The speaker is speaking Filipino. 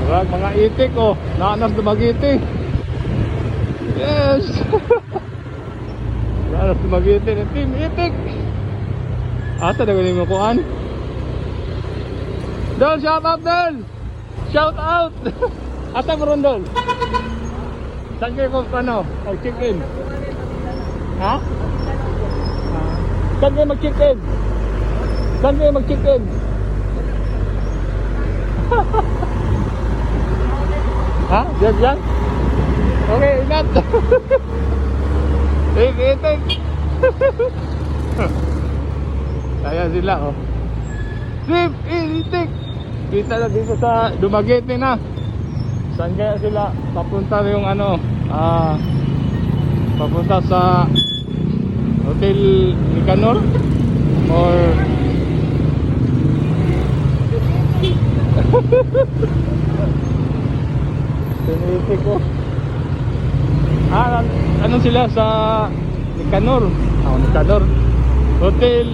Wag mga itik oh. Naanas Dumaguete. Yes. Naanas Dumaguete ng team itik. Asa na galing mo kuan? Dol, shout out Dol. Shout out. Asa mo ron Dol? Saan kayo kung ano? Mag-check in? Ha? Saan kayo mag-check in? Saan kayo mag-check in? Ha? Diyan? Okay, ingat. Itik. Kaya sila oh. Sip, itik. Kita na dito sa Dumaguete na. Saan kaya sila? Papunta yung ano, papunta sa Hotel Nicanor or Tinitik ko. Ano sila sa Nicanor? Nicanor. Hotel